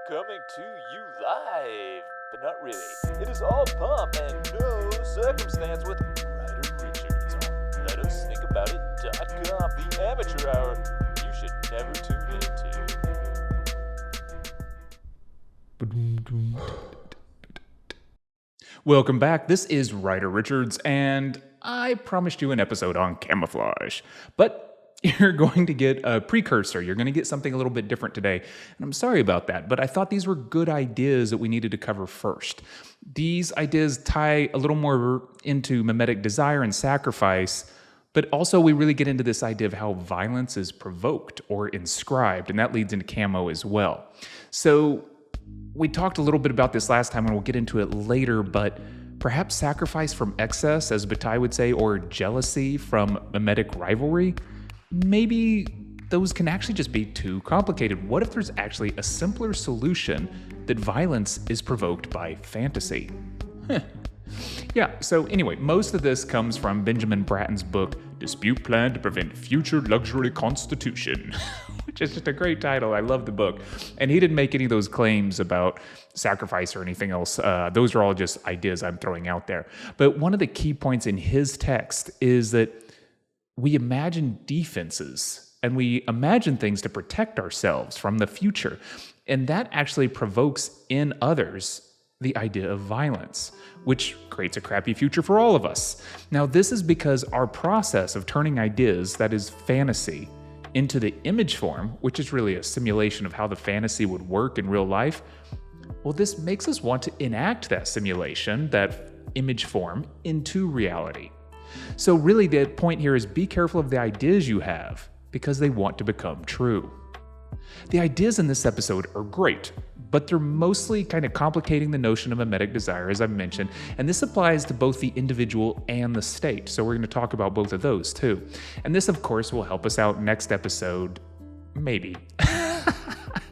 Coming to you live, but not really. It is all pomp and no circumstance with Ryder Richards on LetUsThinkAboutIt.com, the amateur hour you should never tune into. Welcome back. This is Ryder Richards, and I promised you an episode on camouflage. But you're going to get a precursor. You're going to get something a little bit different today. And I'm sorry about that, but I thought these were good ideas that we needed to cover first. These ideas tie a little more into mimetic desire and sacrifice, but also we really get into this idea of how violence is provoked or inscribed, and that leads into camo as well. So we talked a little bit about this last time, and we'll get into it later, but perhaps sacrifice from excess, as Bataille would say, or jealousy from mimetic rivalry, maybe those can actually just be too complicated. What if there's actually a simpler solution that violence is provoked by fantasy? Yeah, so anyway, most of this comes from Benjamin Bratton's book, Dispute Plan to Prevent Future Luxury Constitution, which is just a great title. I love the book. And he didn't make any of those claims about sacrifice or anything else. Those are all just ideas I'm throwing out there. But one of the key points in his text is that we imagine defenses and we imagine things to protect ourselves from the future. And that actually provokes in others the idea of violence, which creates a crappy future for all of us. Now, this is because our process of turning ideas, that is fantasy, into the image form, which is really a simulation of how the fantasy would work in real life, well, this makes us want to enact that simulation, that image form, into reality. So really the point here is be careful of the ideas you have because they want to become true. The ideas in this episode are great, but they're mostly kind of complicating the notion of mimetic desire, as I've mentioned, and this applies to both the individual and the state, so we're going to talk about both of those too. And this, of course, will help us out next episode, maybe.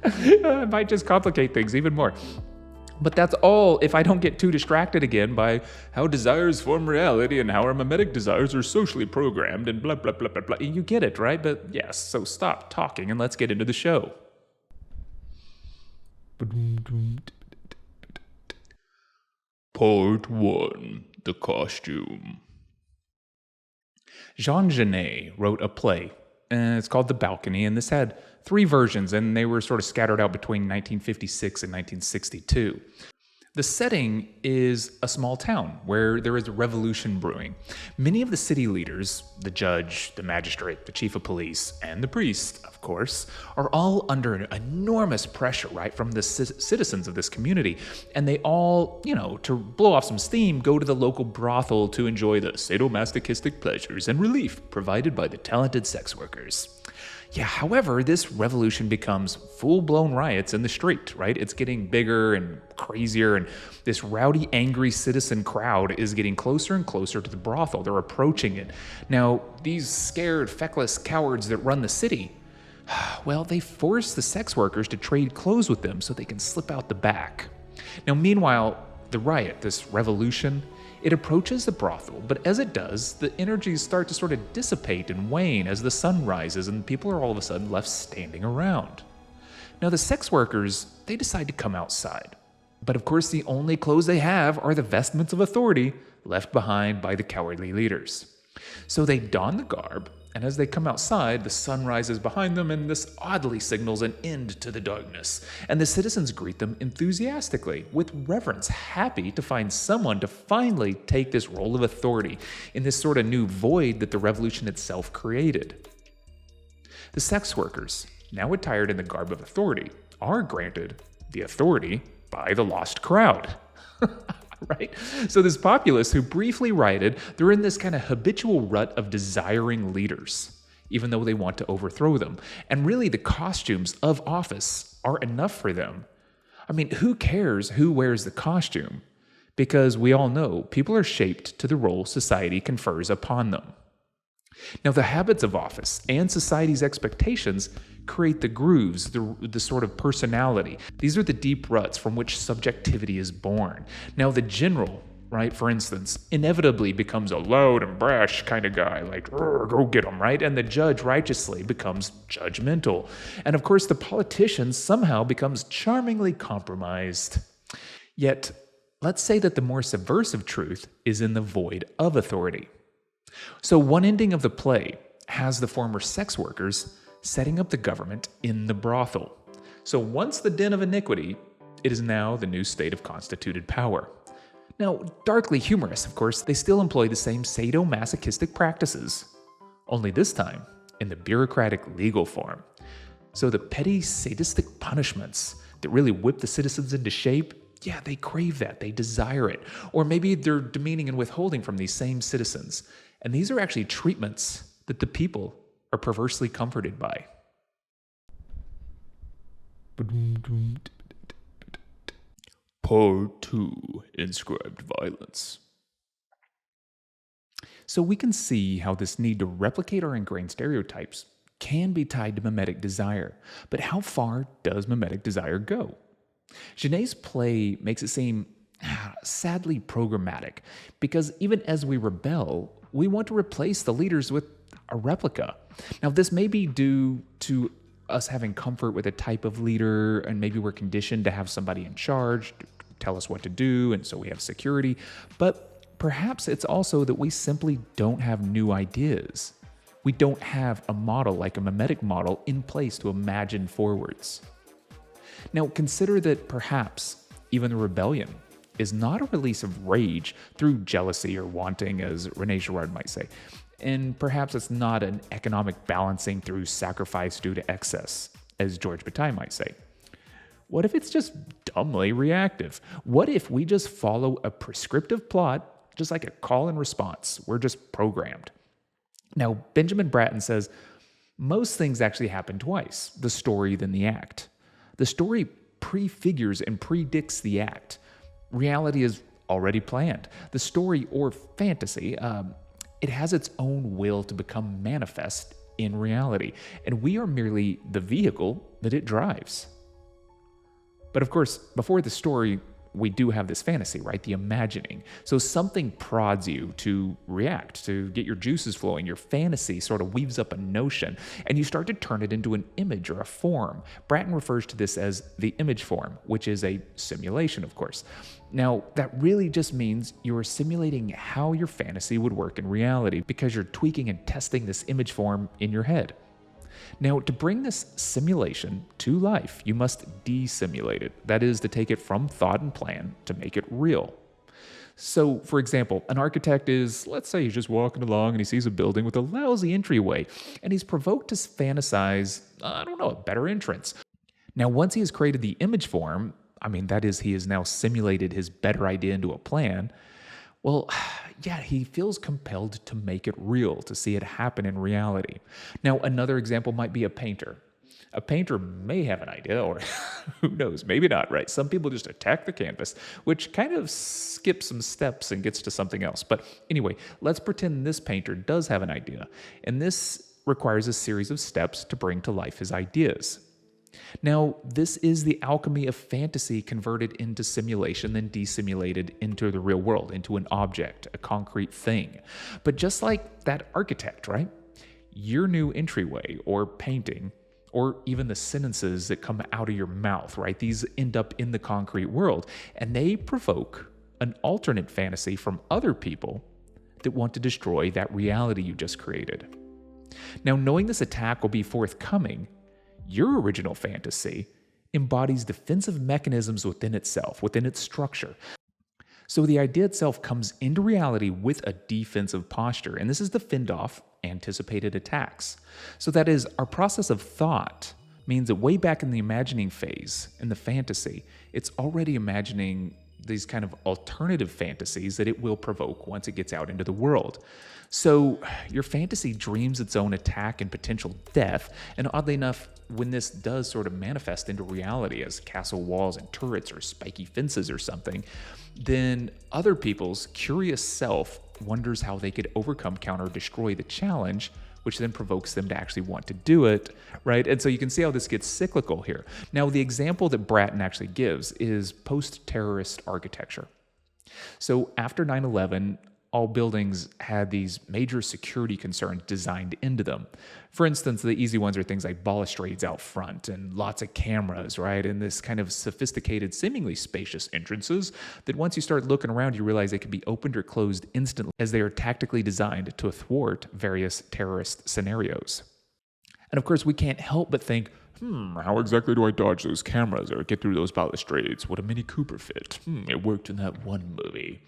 It might just complicate things even more. But that's all if I don't get too distracted again by how desires form reality and how our mimetic desires are socially programmed and blah, blah, blah, blah, blah. You get it, right? But yes, so stop talking and let's get into the show. Part 1. The Costume. Jean Genet wrote a play, and it's called The Balcony, and this had 3 versions, and they were sort of scattered out between 1956 and 1962. The setting is a small town where there is a revolution brewing. Many of the city leaders, the judge, the magistrate, the chief of police, and the priest, of course, are all under enormous pressure, right, from the citizens of this community. And they all, to blow off some steam, go to the local brothel to enjoy the sadomasochistic pleasures and relief provided by the talented sex workers. Yeah, however, this revolution becomes full-blown riots in the street, right? It's getting bigger and crazier, and this rowdy, angry citizen crowd is getting closer and closer to the brothel. They're approaching it. Now, these scared, feckless cowards that run the city, well, they force the sex workers to trade clothes with them so they can slip out the back. Now, meanwhile, the riot, this revolution, it approaches the brothel, but as it does, the energies start to sort of dissipate and wane as the sun rises and people are all of a sudden left standing around. Now the sex workers, they decide to come outside. But of course the only clothes they have are the vestments of authority left behind by the cowardly leaders. So they don the garb, and as they come outside, the sun rises behind them, and this oddly signals an end to the darkness. And the citizens greet them enthusiastically, with reverence, happy to find someone to finally take this role of authority in this sort of new void that the revolution itself created. The sex workers, now attired in the garb of authority, are granted the authority by the lost crowd. Right? So this populace who briefly rioted, they're in this kind of habitual rut of desiring leaders, even though they want to overthrow them. And really the costumes of office are enough for them. I mean, who cares who wears the costume? Because we all know people are shaped to the role society confers upon them. Now, the habits of office and society's expectations create the grooves, the sort of personality. These are the deep ruts from which subjectivity is born. Now, the general right? For instance, inevitably becomes a loud and brash kind of guy, like, go get him, right? And the judge righteously becomes judgmental. And of course, the politician somehow becomes charmingly compromised. Yet, let's say that the more subversive truth is in the void of authority. So one ending of the play has the former sex workers setting up the government in the brothel. So once the den of iniquity, it is now the new state of constituted power. Now, darkly humorous, of course, they still employ the same sadomasochistic practices, only this time in the bureaucratic legal form. So the petty sadistic punishments that really whip the citizens into shape, yeah, they crave that, they desire it. Or maybe they're demeaning and withholding from these same citizens. And these are actually treatments that the people are perversely comforted by. Part 2, Inscribed violence. So we can see how this need to replicate our ingrained stereotypes can be tied to mimetic desire. But how far does mimetic desire go? Genet's play makes it seem sadly programmatic, because even as we rebel, we want to replace the leaders with a replica. Now, this may be due to us having comfort with a type of leader, and maybe we're conditioned to have somebody in charge to tell us what to do, and so we have security. But perhaps it's also that we simply don't have new ideas. We don't have a model like a mimetic model in place to imagine forwards. Now, consider that perhaps even the rebellion is not a release of rage through jealousy or wanting, as Rene Girard might say. And perhaps it's not an economic balancing through sacrifice due to excess, as George Bataille might say. What if it's just dumbly reactive? What if we just follow a prescriptive plot, just like a call and response? We're just programmed. Now, Benjamin Bratton says, most things actually happen twice, the story then the act. The story prefigures and predicts the act. Reality is already planned. The story or fantasy, it has its own will to become manifest in reality, and we are merely the vehicle that it drives. But of course, before the story, we do have this fantasy, right? The imagining. So something prods you to react, to get your juices flowing. Your fantasy sort of weaves up a notion, and you start to turn it into an image or a form. Bratton refers to this as the image form, which is a simulation, of course. Now, that really just means you're simulating how your fantasy would work in reality, because you're tweaking and testing this image form in your head. Now, to bring this simulation to life, you must desimulate it. That is, to take it from thought and plan to make it real. So, for example, an architect is, let's say he's just walking along and he sees a building with a lousy entryway, and he's provoked to fantasize, a better entrance. Now, once he has created the image form, that is, he has now simulated his better idea into a plan, well, yeah, he feels compelled to make it real, to see it happen in reality. Now, another example might be a painter. A painter may have an idea, or who knows, maybe not, right? Some people just attack the canvas, which kind of skips some steps and gets to something else. But anyway, let's pretend this painter does have an idea, and this requires a series of steps to bring to life his ideas. Now, this is the alchemy of fantasy converted into simulation, then desimulated into the real world, into an object, a concrete thing. But just like that architect, right? Your new entryway or painting, or even the sentences that come out of your mouth, right? These end up in the concrete world, and they provoke an alternate fantasy from other people that want to destroy that reality you just created. Now, knowing this attack will be forthcoming, your original fantasy embodies defensive mechanisms within itself, within its structure. So the idea itself comes into reality with a defensive posture, and this is to fend off anticipated attacks. So that is, our process of thought means that way back in the imagining phase, in the fantasy, it's already imagining these kind of alternative fantasies that it will provoke once it gets out into the world. So your fantasy dreams its own attack and potential death, and oddly enough, when this does sort of manifest into reality as castle walls and turrets or spiky fences or something, then other people's curious self wonders how they could overcome, counter, destroy the challenge, which then provokes them to actually want to do it, right? And so you can see how this gets cyclical here. Now, the example that Bratton actually gives is post-terrorist architecture. So after 9/11, all buildings had these major security concerns designed into them. For instance, the easy ones are things like balustrades out front and lots of cameras, right? And this kind of sophisticated, seemingly spacious entrances that once you start looking around, you realize they can be opened or closed instantly as they are tactically designed to thwart various terrorist scenarios. And of course, we can't help but think, how exactly do I dodge those cameras or get through those balustrades? Would a Mini Cooper fit? It worked in that one movie.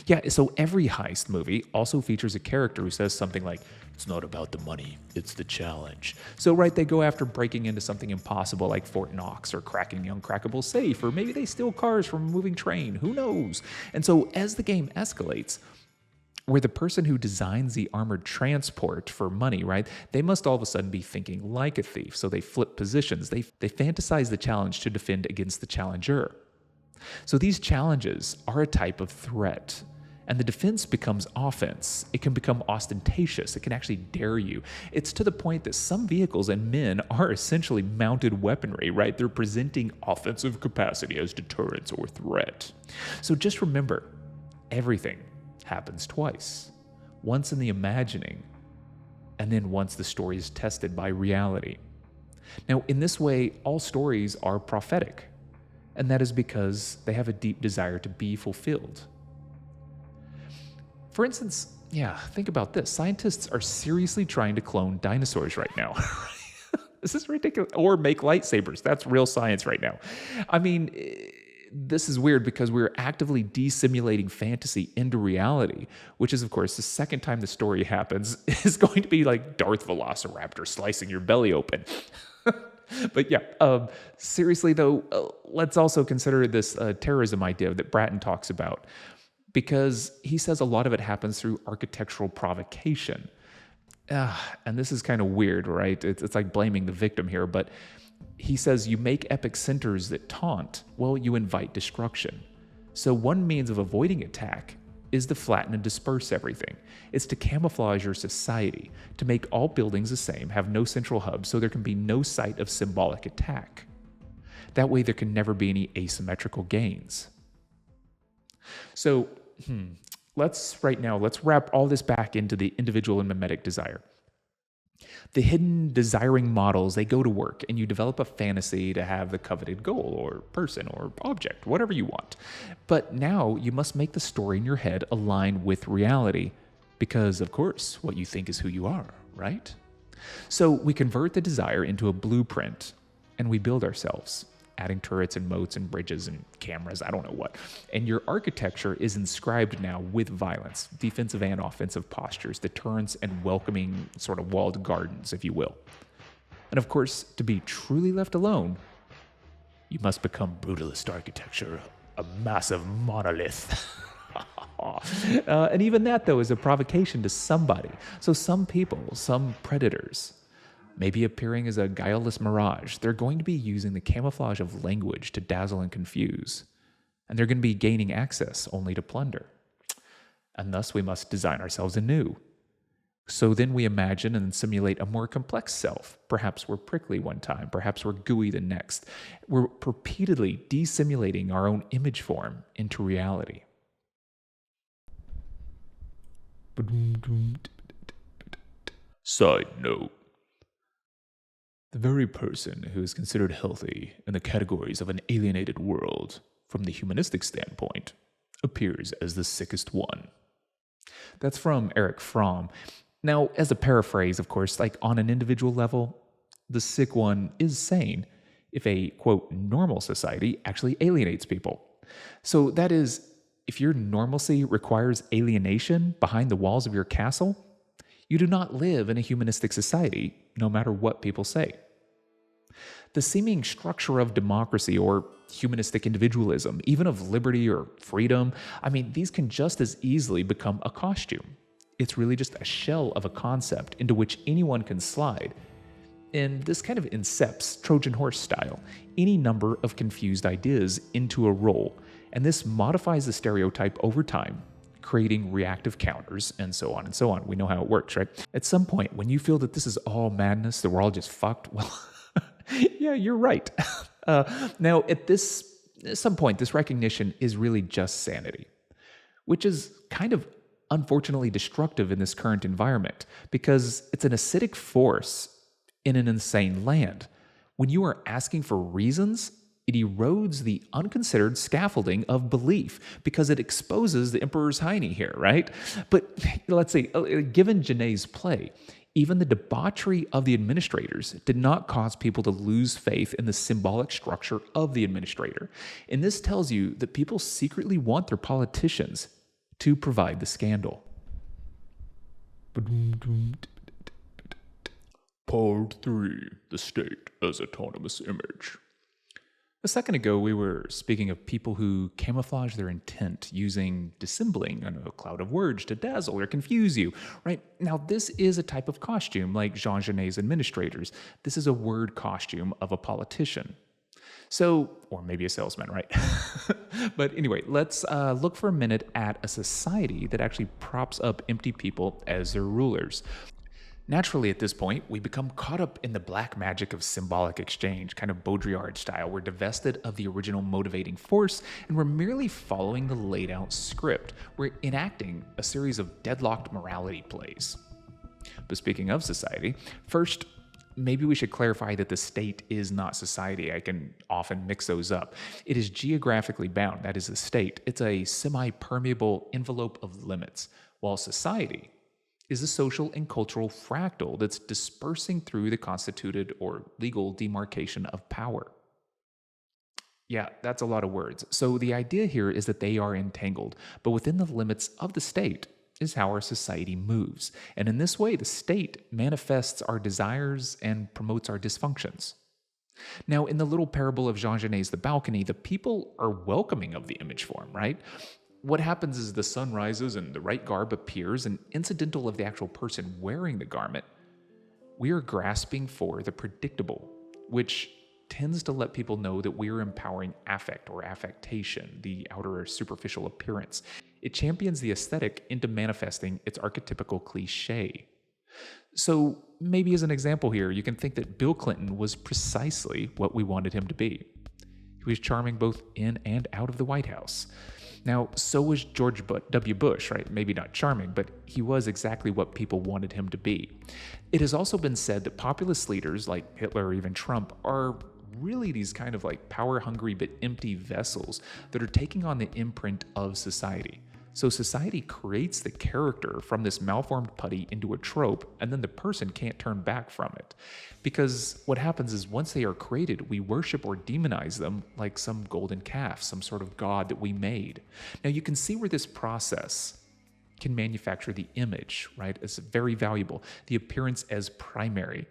Yeah, so every heist movie also features a character who says something like, it's not about the money, it's the challenge. So, right, they go after breaking into something impossible like Fort Knox or cracking the uncrackable safe, or maybe they steal cars from a moving train, who knows? And so, as the game escalates, where the person who designs the armored transport for money, right, they must all of a sudden be thinking like a thief. So they flip positions. They fantasize the challenge to defend against the challenger. So these challenges are a type of threat. And the defense becomes offense. It can become ostentatious. It can actually dare you. It's to the point that some vehicles and men are essentially mounted weaponry, right? They're presenting offensive capacity as deterrence or threat. So just remember, everything happens twice. Once in the imagining, and then once the story is tested by reality. Now, in this way, all stories are prophetic, and that is because they have a deep desire to be fulfilled. For instance, think about this. Scientists are seriously trying to clone dinosaurs right now. This is ridiculous. Or make lightsabers. That's real science right now. I mean, this is weird because we're actively dissimulating fantasy into reality, which is, of course, the second time the story happens is going to be like Darth Velociraptor slicing your belly open. But seriously though, let's also consider this terrorism idea that Bratton talks about, because he says a lot of it happens through architectural provocation. And this is kind of weird, right? It's like blaming the victim here, but he says you make epic centers that taunt, well, you invite destruction. So one means of avoiding attack is to flatten and disperse everything. It's to camouflage your society, to make all buildings the same, have no central hub, so there can be no site of symbolic attack. That way there can never be any asymmetrical gains. So, let's wrap all this back into the individual and mimetic desire. The hidden desiring models, they go to work, and you develop a fantasy to have the coveted goal or person or object, whatever you want. But now you must make the story in your head align with reality, because, of course, what you think is who you are, right? So we convert the desire into a blueprint, and we build ourselves, adding turrets and moats and bridges and cameras, I don't know what. And your architecture is inscribed now with violence, defensive and offensive postures, deterrence, and welcoming sort of walled gardens, if you will. And of course, to be truly left alone, you must become brutalist architecture, a massive monolith. And even that, though, is a provocation to somebody. So some people, some predators, maybe appearing as a guileless mirage, they're going to be using the camouflage of language to dazzle and confuse. And they're going to be gaining access only to plunder. And thus we must design ourselves anew. So then we imagine and simulate a more complex self. Perhaps we're prickly one time, perhaps we're gooey the next. We're repeatedly dissimulating our own image form into reality. Side note. The very person who is considered healthy in the categories of an alienated world, from the humanistic standpoint, appears as the sickest one. That's from Erich Fromm. Now, as a paraphrase, of course, like on an individual level, the sick one is sane if a, quote, normal society actually alienates people. So that is, if your normalcy requires alienation behind the walls of your castle, you do not live in a humanistic society, no matter what people say. The seeming structure of democracy or humanistic individualism, even of liberty or freedom, these can just as easily become a costume. It's really just a shell of a concept into which anyone can slide. And this kind of incepts, Trojan horse style, any number of confused ideas into a role. And this modifies the stereotype over time, creating reactive counters, and so on and so on. We know how it works, right? At some point, when you feel that this is all madness, that we're all just fucked, well, yeah, you're right. Now, at some point, this recognition is really just sanity. which is kind of unfortunately destructive in this current environment because it's an acidic force in an insane land. When you are asking for reasons, it erodes the unconsidered scaffolding of belief because it exposes the emperor's hiney here, right? But let's say, given Genet's play, even the debauchery of the administrators did not cause people to lose faith in the symbolic structure of the administrator. And this tells you that people secretly want their politicians to provide the scandal. Part 3. The state as autonomous image. A second ago, we were speaking of people who camouflage their intent using dissembling and a cloud of words to dazzle or confuse you, right? Now, this is a type of costume like Jean Genet's administrators. This is a word costume of a politician. So, or maybe a salesman, right? But anyway, let's look for a minute at a society that actually props up empty people as their rulers. Naturally, at this point, we become caught up in the black magic of symbolic exchange, kind of Baudrillard style. We're divested of the original motivating force, and we're merely following the laid out script. We're enacting a series of deadlocked morality plays. But speaking of society, first, maybe we should clarify that the state is not society. I can often mix those up. It is geographically bound, that is the state. It's a semi-permeable envelope of limits, while society is a social and cultural fractal that's dispersing through the constituted or legal demarcation of power. Yeah, that's a lot of words. So the idea here is that they are entangled, but within the limits of the state is how our society moves. And in this way, the state manifests our desires and promotes our dysfunctions. Now, in the little parable of Jean Genet's The Balcony, the people are welcoming of the image form, right? What happens is the sun rises and the right garb appears, and incidental of the actual person wearing the garment, we are grasping for the predictable, which tends to let people know that we are empowering affect or affectation, the outer or superficial appearance. It champions the aesthetic into manifesting its archetypical cliche. So maybe as an example here, you can think that Bill Clinton was precisely what we wanted him to be. He was charming both in and out of the White House. Now, so was George W. Bush, right? Maybe not charming, but he was exactly what people wanted him to be. It has also been said that populist leaders like Hitler or even Trump are really these kind of like power-hungry but empty vessels that are taking on the imprint of society. So society creates the character from this malformed putty into a trope, and then the person can't turn back from it. Because what happens is once they are created, we worship or demonize them like some golden calf, some sort of god that we made. Now you can see where this process can manufacture the image, right? It's very valuable. The appearance as primary.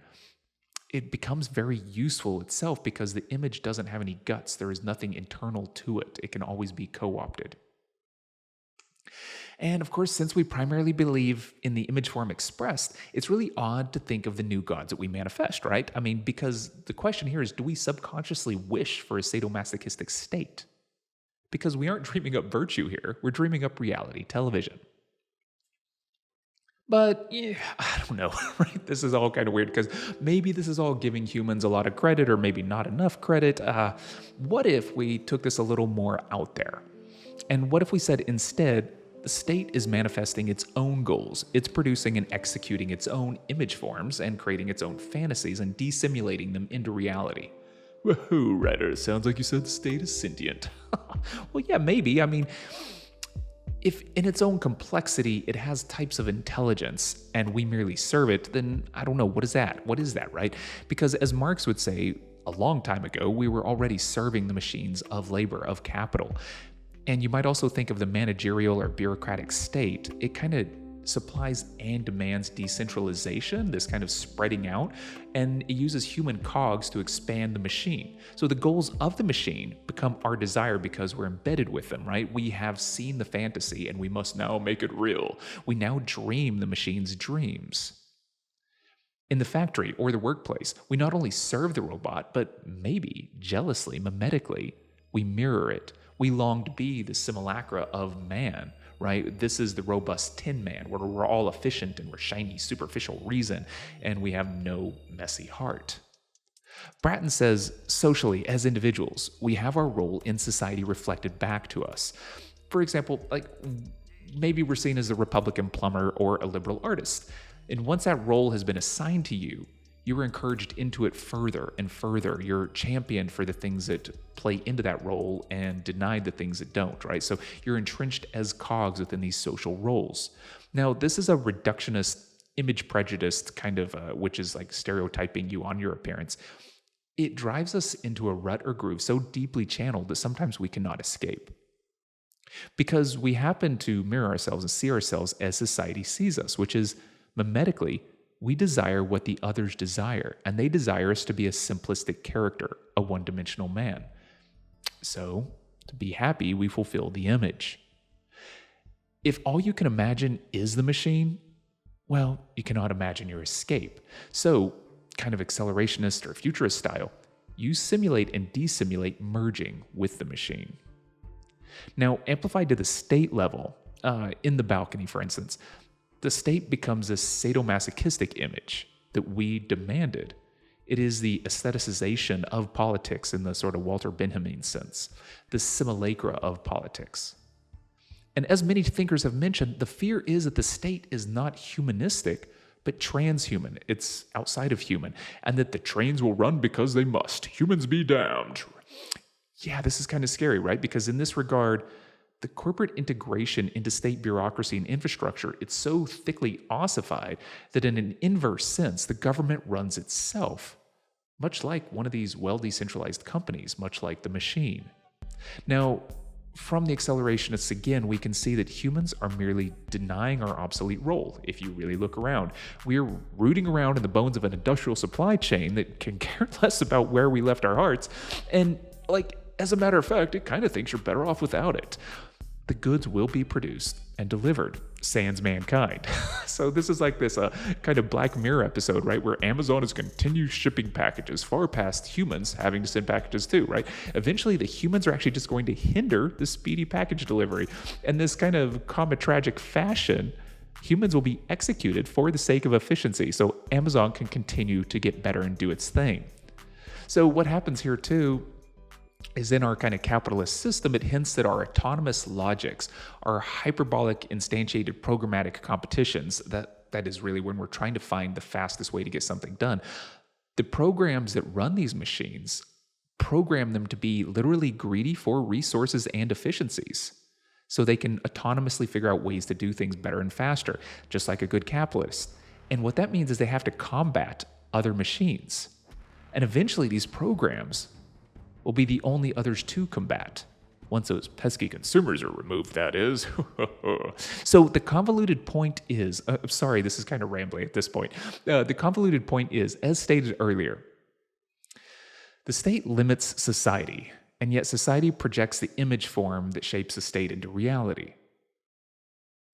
It becomes very useful itself because the image doesn't have any guts. There is nothing internal to it. It can always be co-opted. And of course, since we primarily believe in the image form expressed, it's really odd to think of the new gods that we manifest, right? I mean, because the question here is, do we subconsciously wish for a sadomasochistic state? Because we aren't dreaming up virtue here, we're dreaming up reality, television. But yeah, I don't know, right? This is all kind of weird because maybe this is all giving humans a lot of credit or maybe not enough credit. What if we took this a little more out there? And what if we said instead, the state is manifesting its own goals. It's producing and executing its own image forms and creating its own fantasies and dissimulating them into reality. Woohoo, writer. Sounds like you said the state is sentient. Well, yeah, maybe. I mean, if in its own complexity it has types of intelligence and we merely serve it, then I don't know, what is that? What is that, right? Because as Marx would say a long time ago, we were already serving the machines of labor, of capital. And you might also think of the managerial or bureaucratic state. It kind of supplies and demands decentralization, this kind of spreading out, and it uses human cogs to expand the machine. So the goals of the machine become our desire because we're embedded with them, right? We have seen the fantasy and we must now make it real. We now dream the machine's dreams. In the factory or the workplace, we not only serve the robot, but maybe jealously, mimetically, we mirror it. We long to be the simulacra of man, right? This is the robust tin man where we're all efficient and we're shiny, superficial reason, and we have no messy heart. Bratton says, socially, as individuals, we have our role in society reflected back to us. For example, like maybe we're seen as a Republican plumber or a liberal artist. And once that role has been assigned to you, you are encouraged into it further and further. You're championed for the things that play into that role and denied the things that don't, right? So you're entrenched as cogs within these social roles. Now, this is a reductionist, image prejudiced kind of, which is like stereotyping you on your appearance. It drives us into a rut or groove so deeply channeled that sometimes we cannot escape. Because we happen to mirror ourselves and see ourselves as society sees us, which is mimetically, we desire what the others desire, and they desire us to be a simplistic character, a one-dimensional man. So, to be happy, we fulfill the image. If all you can imagine is the machine, well, you cannot imagine your escape. So, kind of accelerationist or futurist style, you simulate and desimulate merging with the machine. Now, amplified to the state level, in the balcony, for instance, the state becomes a sadomasochistic image that we demanded. It is the aestheticization of politics in the sort of Walter Benjamin sense, the simulacra of politics. And as many thinkers have mentioned, the fear is that the state is not humanistic, but transhuman. It's outside of human, and that the trains will run because they must. Humans be damned. Yeah, this is kind of scary, right? Because in this regard, the corporate integration into state bureaucracy and infrastructure, it's so thickly ossified that in an inverse sense, the government runs itself, much like one of these well-decentralized companies, much like the machine. Now, from the accelerationists again, we can see that humans are merely denying our obsolete role. If you really look around, we're rooting around in the bones of an industrial supply chain that can care less about where we left our hearts. And as a matter of fact, it kind of thinks you're better off without it. The goods will be produced and delivered, sans mankind. So this is like this kind of Black Mirror episode, right? Where Amazon is continue shipping packages far past humans having to send packages too, right? Eventually, the humans are actually just going to hinder the speedy package delivery. And this kind of tragic fashion, humans will be executed for the sake of efficiency. So Amazon can continue to get better and do its thing. So what happens here too is in our kind of capitalist system, it hints that our autonomous logics, our hyperbolic instantiated programmatic competitions, that is really when we're trying to find the fastest way to get something done. The programs that run these machines program them to be literally greedy for resources and efficiencies, so they can autonomously figure out ways to do things better and faster, just like a good capitalist. And what that means is they have to combat other machines. And eventually these programs will be the only others to combat. Once those pesky consumers are removed, that is. So the convoluted point is, sorry, this is kind of rambling at this point. The convoluted point is, as stated earlier, the state limits society, and yet society projects the image form that shapes the state into reality.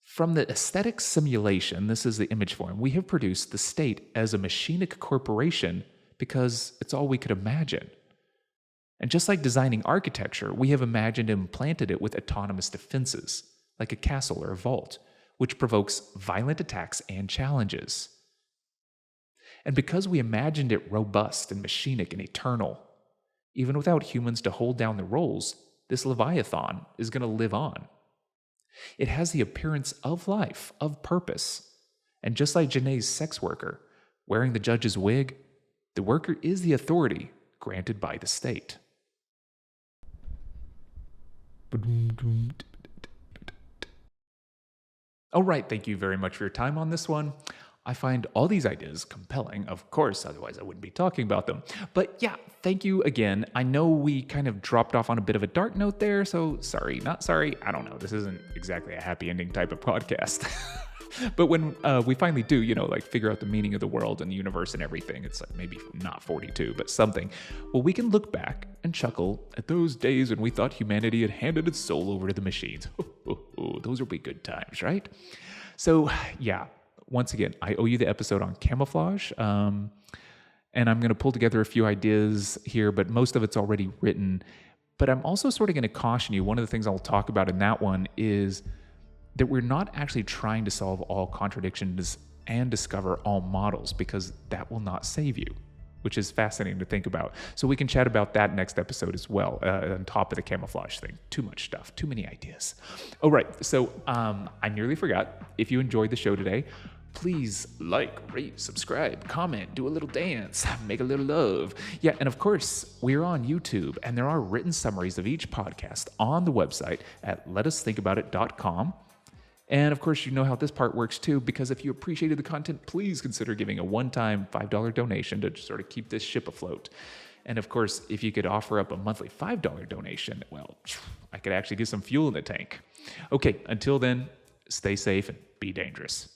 From the aesthetic simulation, this is the image form, we have produced the state as a machinic corporation because it's all we could imagine. And just like designing architecture, we have imagined and implanted it with autonomous defenses, like a castle or a vault, which provokes violent attacks and challenges. And because we imagined it robust and machinic and eternal, even without humans to hold down the roles, this Leviathan is going to live on. It has the appearance of life, of purpose. And just like Janae's sex worker, wearing the judge's wig, the worker is the authority granted by the state. All right, thank you very much for your time on this one. I find all these ideas compelling, of course, otherwise I wouldn't be talking about them. But yeah, thank you again. I know we kind of dropped off on a bit of a dark note there, so sorry, not sorry. I don't know, this isn't exactly a happy ending type of podcast. But when we finally do, figure out the meaning of the world and the universe and everything, it's like maybe not 42, but something. Well, we can look back and chuckle at those days when we thought humanity had handed its soul over to the machines. Those will be good times, right? So, yeah, once again, I owe you the episode on camouflage. And I'm going to pull together a few ideas here, but most of it's already written. But I'm also sort of going to caution you. One of the things I'll talk about in that one is that we're not actually trying to solve all contradictions and discover all models, because that will not save you. which is fascinating to think about. So we can chat about that next episode as well, on top of the camouflage thing. Too much stuff, too many ideas. All right, so I nearly forgot. If you enjoyed the show today, please like, rate, subscribe, comment, do a little dance, make a little love. Yeah, and of course, we're on YouTube, and there are written summaries of each podcast on the website at letusthinkaboutit.com. And of course, you know how this part works too, because if you appreciated the content, please consider giving a one-time $5 donation to sort of keep this ship afloat. And of course, if you could offer up a monthly $5 donation, well, I could actually get some fuel in the tank. Okay, until then, stay safe and be dangerous.